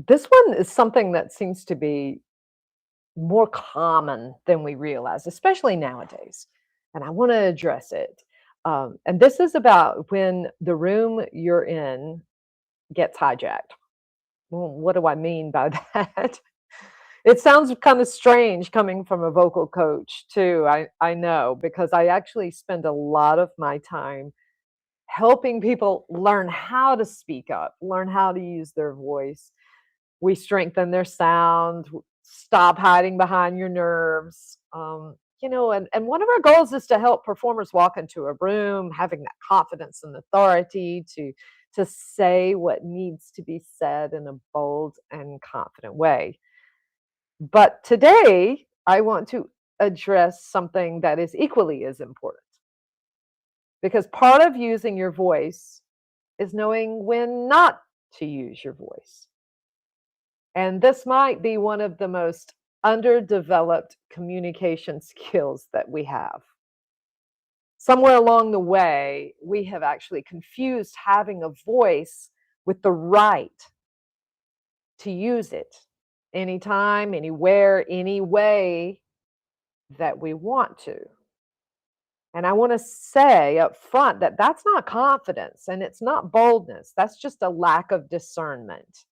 This one is something that seems to be more common than we realize, especially nowadays. And I want to address it. And this is about when the room you're in gets hijacked. Well, what do I mean by that? It sounds kind of strange coming from a vocal coach, too. I know, because I actually spend a lot of my time helping people learn how to speak up, learn how to use their voice. We strengthen their sound, stop hiding behind your nerves. And one of our goals is to help performers walk into a room having that confidence and authority to say what needs to be said in a bold and confident way. But today, I want to address something that is equally as important because part of using your voice is knowing when not to use your voice. And this might be one of the most underdeveloped communication skills that we have. Somewhere along the way, we have actually confused having a voice with the right to use it anytime, anywhere, any way that we want to. And I want to say up front that that's not confidence and it's not boldness. That's just a lack of discernment.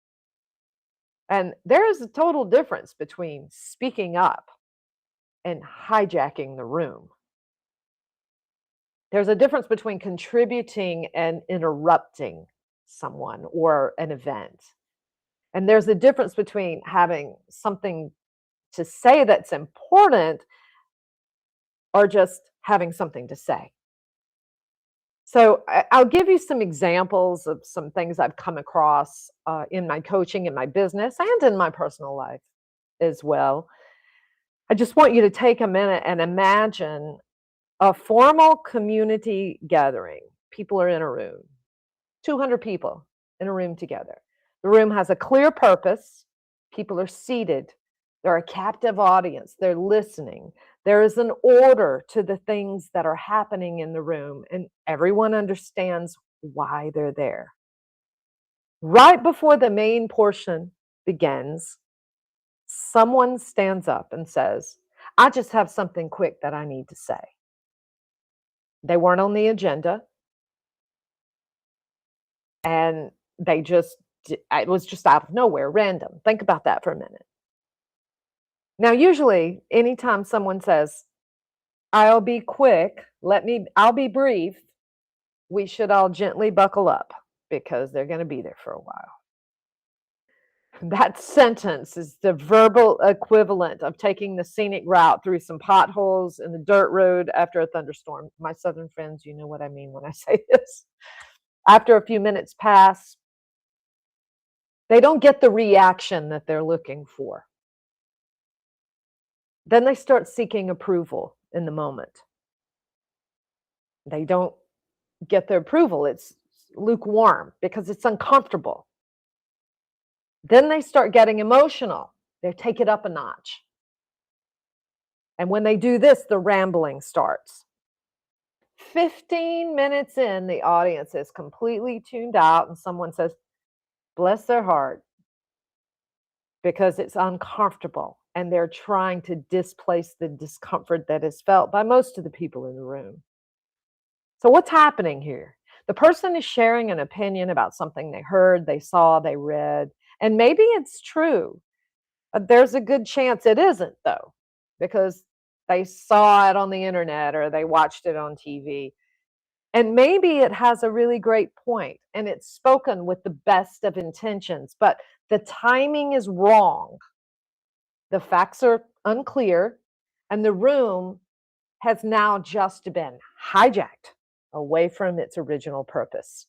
And there is a total difference between speaking up and hijacking the room. There's a difference between contributing and interrupting someone or an event. And there's a difference between having something to say that's important or just having something to say. So I'll give you some examples of some things I've come across in my coaching, in my business, and in my personal life as well. I just want you to take a minute and imagine a formal community gathering. People are in a room, 200 people in a room together. The room has a clear purpose. People are seated. They're a captive audience. They're listening. There is an order to the things that are happening in the room, and everyone understands why they're there. Right before the main portion begins, someone stands up and says, I just have something quick that I need to say. They weren't on the agenda, and it was just out of nowhere, random. Think about that for a minute. Now, usually, anytime someone says, I'll be quick, I'll be brief, we should all gently buckle up because they're going to be there for a while. That sentence is the verbal equivalent of taking the scenic route through some potholes in the dirt road after a thunderstorm. My Southern friends, you know what I mean when I say this. After a few minutes pass, they don't get the reaction that they're looking for. Then they start seeking approval in the moment. They don't get their approval. It's lukewarm because it's uncomfortable. Then they start getting emotional. They take it up a notch. And when they do this, the rambling starts. 15 minutes in, the audience is completely tuned out, and someone says, bless their heart, because it's uncomfortable and they're trying to displace the discomfort that is felt by most of the people in the room. So, what's happening here? The person is sharing an opinion about something they heard, they saw, they read, and maybe it's true. There's a good chance it isn't, though, because they saw it on the internet or they watched it on TV. And maybe it has a really great point and it's spoken with the best of intentions, but the timing is wrong. The facts are unclear, and the room has now just been hijacked away from its original purpose.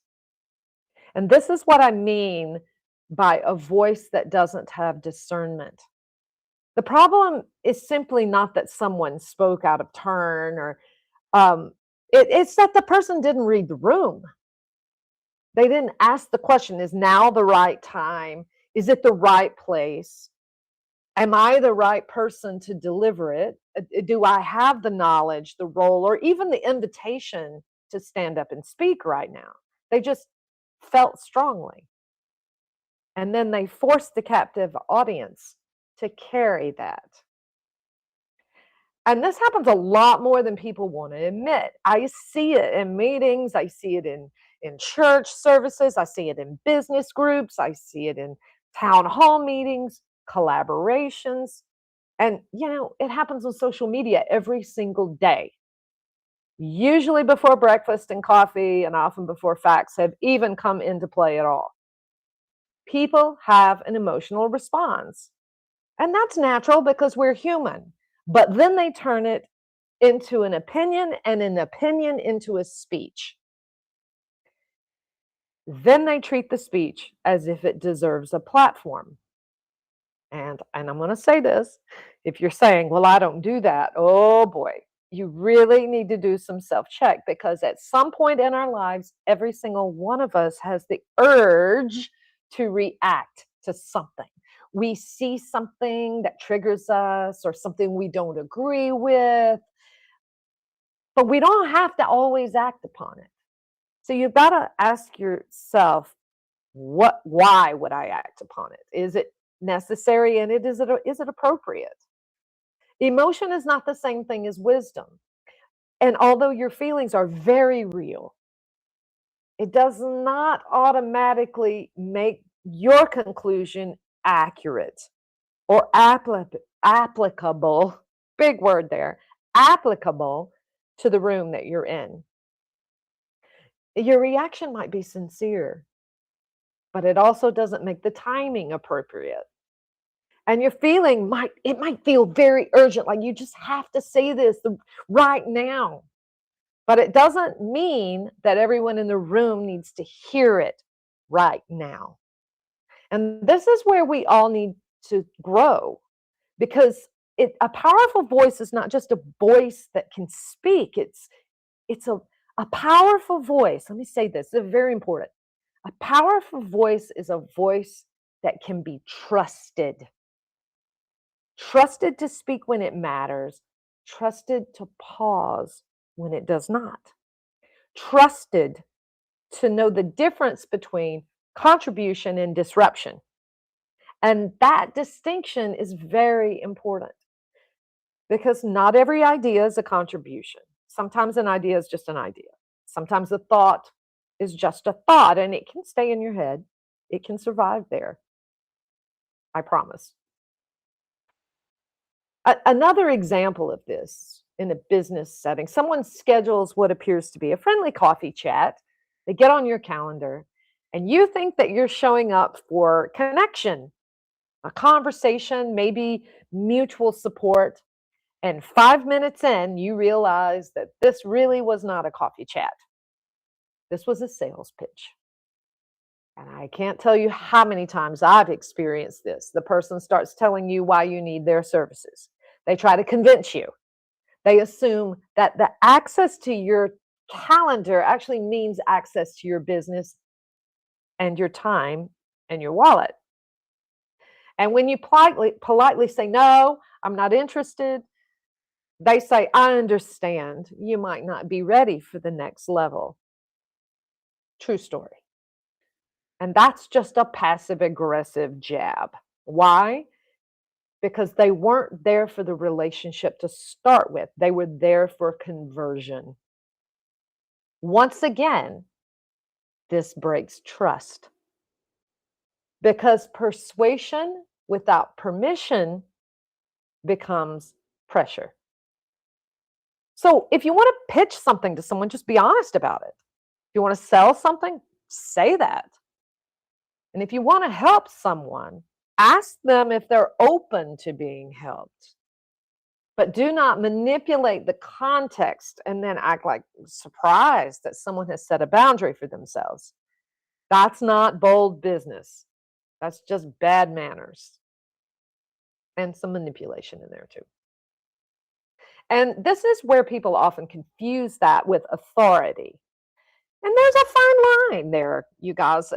And this is what I mean by a voice that doesn't have discernment. The problem is simply not that someone spoke out of turn or it's that the person didn't read the room. They didn't ask the question, is now the right time? Is it the right place? Am I the right person to deliver it? Do I have the knowledge, the role, or even the invitation to stand up and speak right now? They just felt strongly. And then they force the captive audience to carry that. And this happens a lot more than people want to admit. I see it in meetings, I see it in church services, I see it in business groups, I see it in town hall meetings, collaborations. And, it happens on social media every single day, usually before breakfast and coffee, and often before facts have even come into play at all. People have an emotional response. And that's natural because we're human. But then they turn it into an opinion and an opinion into a speech. Then they treat the speech as if it deserves a platform. And I'm going to say this, if you're saying, "Well, I don't do that." Oh boy, you really need to do some self-check, because at some point in our lives, every single one of us has the urge to react to something. We see something that triggers us or something we don't agree with, but we don't have to always act upon it. So you've got to ask yourself, why would I act upon it? Is it necessary, and is it appropriate? Emotion is not the same thing as wisdom. And although your feelings are very real, it does not automatically make your conclusion accurate or applicable, big word there, applicable to the room that you're in. Your reaction might be sincere, but it also doesn't make the timing appropriate. And your feeling might feel very urgent, like you just have to say this right now. But it doesn't mean that everyone in the room needs to hear it right now. And this is where we all need to grow, because a powerful voice is not just a voice that can speak. It's a powerful voice. Let me say this, this is very important. A powerful voice is a voice that can be trusted. Trusted to speak when it matters, trusted to pause when it does not, trusted to know the difference between contribution and disruption. And that distinction is very important, because not every idea is a contribution. Sometimes an idea is just an idea. Sometimes a thought is just a thought, and it can stay in your head. It can survive there. I promise. Another example of this in a business setting, someone schedules what appears to be a friendly coffee chat. They get on your calendar, and you think that you're showing up for connection, a conversation, maybe mutual support. And 5 minutes in, you realize that this really was not a coffee chat. This was a sales pitch. And I can't tell you how many times I've experienced this. The person starts telling you why you need their services. They try to convince you. They assume that the access to your calendar actually means access to your business and your time and your wallet. And when you politely say, "No, I'm not interested," they say, "I understand. You might not be ready for the next level." True story. And that's just a passive aggressive jab. Why? Because they weren't there for the relationship to start with. They were there for conversion. Once again, this breaks trust, because persuasion without permission becomes pressure. So if you want to pitch something to someone, just be honest about it. If you want to sell something, say that. And if you want to help someone, ask them if they're open to being helped. But do not manipulate the context and then act like surprised that someone has set a boundary for themselves. That's not bold business. That's just bad manners and some manipulation in there too. And this is where people often confuse that with authority. And there's a fine line there, you guys.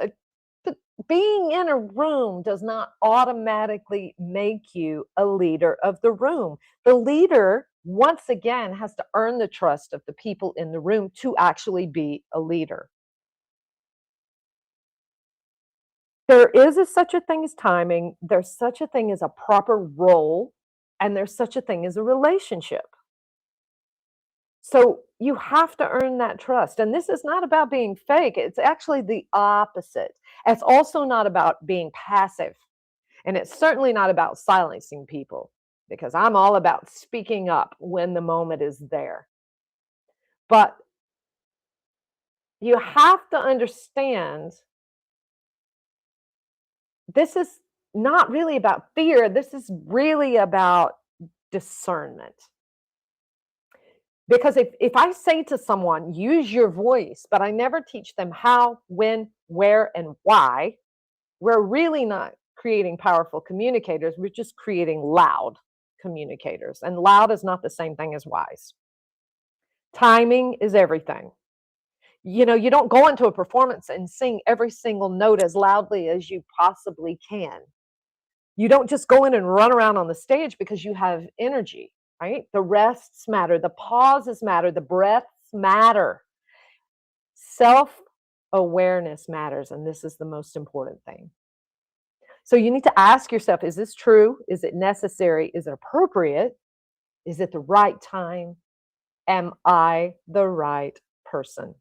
Being in a room does not automatically make you a leader of the room. The leader, once again, has to earn the trust of the people in the room to actually be a leader. There is such a thing as timing, there's such a thing as a proper role, and there's such a thing as a relationship. So you have to earn that trust. And this is not about being fake, it's actually the opposite. It's also not about being passive. And it's certainly not about silencing people because I'm all about speaking up when the moment is there. But you have to understand this is not really about fear, this is really about discernment. Because if I say to someone, use your voice, but I never teach them how, when, where, and why, we're really not creating powerful communicators. We're just creating loud communicators. And loud is not the same thing as wise. Timing is everything. You know, you don't go into a performance and sing every single note as loudly as you possibly can. You don't just go in and run around on the stage because you have energy, right? The rests matter, the pauses matter, the breaths matter. Self awareness matters, and this is the most important thing. So you need to ask yourself, is this true? Is it necessary? Is it appropriate? Is it the right time? Am I the right person?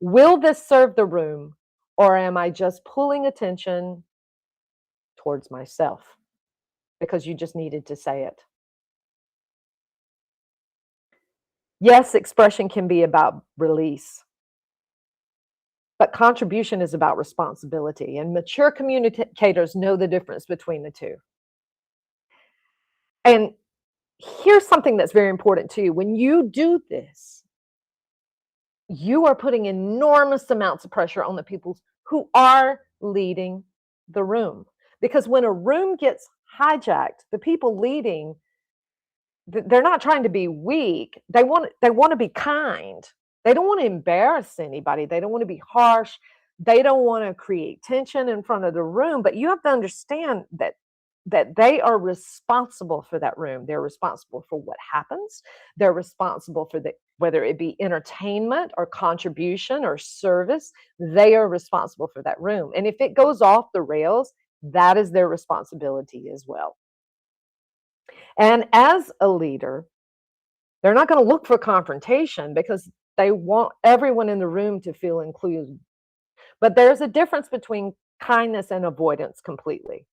Will this serve the room, or am I just pulling attention towards myself because you just needed to say it? Yes, expression can be about release, but contribution is about responsibility, and mature communicators know the difference between the two. And here's something that's very important to you. When you do this, you are putting enormous amounts of pressure on the people who are leading the room. Because when a room gets hijacked, the people leading, they're not trying to be weak. They want to be kind. They don't want to embarrass anybody. They don't want to be harsh. They don't want to create tension in front of the room. But you have to understand that they are responsible for that room. They're responsible for what happens. They're responsible for the whether it be entertainment or contribution or service, they are responsible for that room. And if it goes off the rails, that is their responsibility as well. And as a leader, they're not going to look for confrontation because they want everyone in the room to feel included. But there's a difference between kindness and avoidance completely.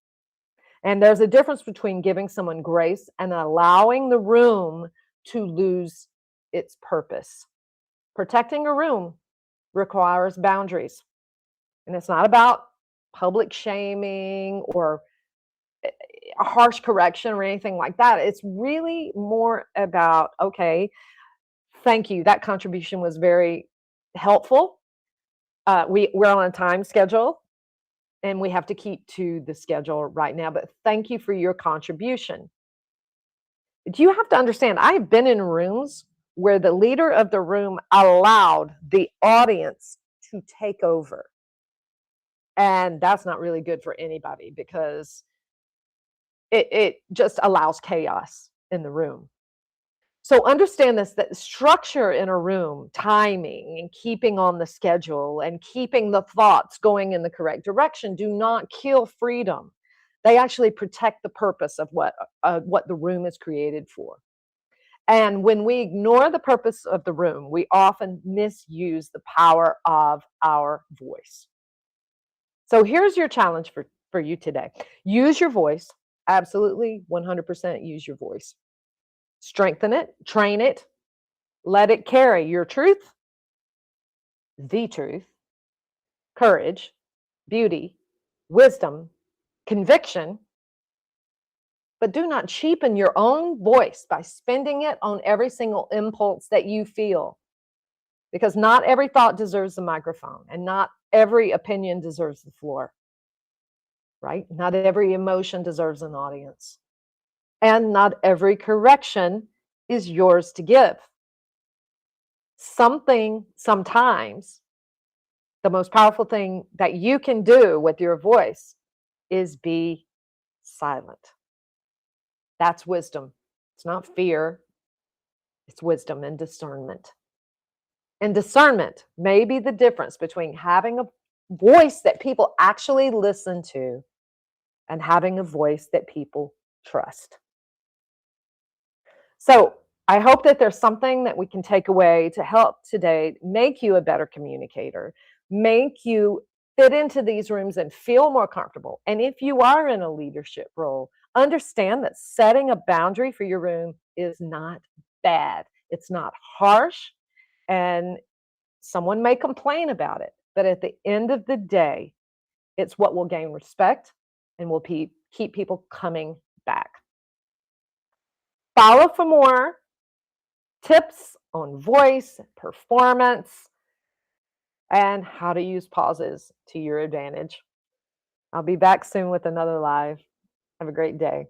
And there's a difference between giving someone grace and allowing the room to lose its purpose. Protecting a room requires boundaries. And it's not about public shaming or a harsh correction or anything like that. It's really more about, okay, thank you. That contribution was very helpful. We're on a time schedule and we have to keep to the schedule right now, but thank you for your contribution. Do you have to understand? I've been in rooms where the leader of the room allowed the audience to take over. And that's not really good for anybody because it just allows chaos in the room. So understand this, that structure in a room, timing and keeping on the schedule and keeping the thoughts going in the correct direction do not kill freedom. They actually protect the purpose of what the room is created for. And when we ignore the purpose of the room, we often misuse the power of our voice. So here's your challenge for you today. Use your voice. Absolutely 100% use your voice. Strengthen it, train it, let it carry your truth, the truth, courage, beauty, wisdom, conviction, but do not cheapen your own voice by spending it on every single impulse that you feel. Because not every thought deserves the microphone and not every opinion deserves the floor, right? Not every emotion deserves an audience. And not every correction is yours to give. Sometimes, the most powerful thing that you can do with your voice is be silent. That's wisdom. It's not fear, it's wisdom and discernment. And discernment may be the difference between having voice that people actually listen to, and having a voice that people trust. So I hope that there's something that we can take away to help today make you a better communicator, make you fit into these rooms and feel more comfortable. And if you are in a leadership role, understand that setting a boundary for your room is not bad. It's not harsh, and someone may complain about it. But at the end of the day, it's what will gain respect and will keep people coming back. Follow for more tips on voice, performance, and how to use pauses to your advantage. I'll be back soon with another live. Have a great day.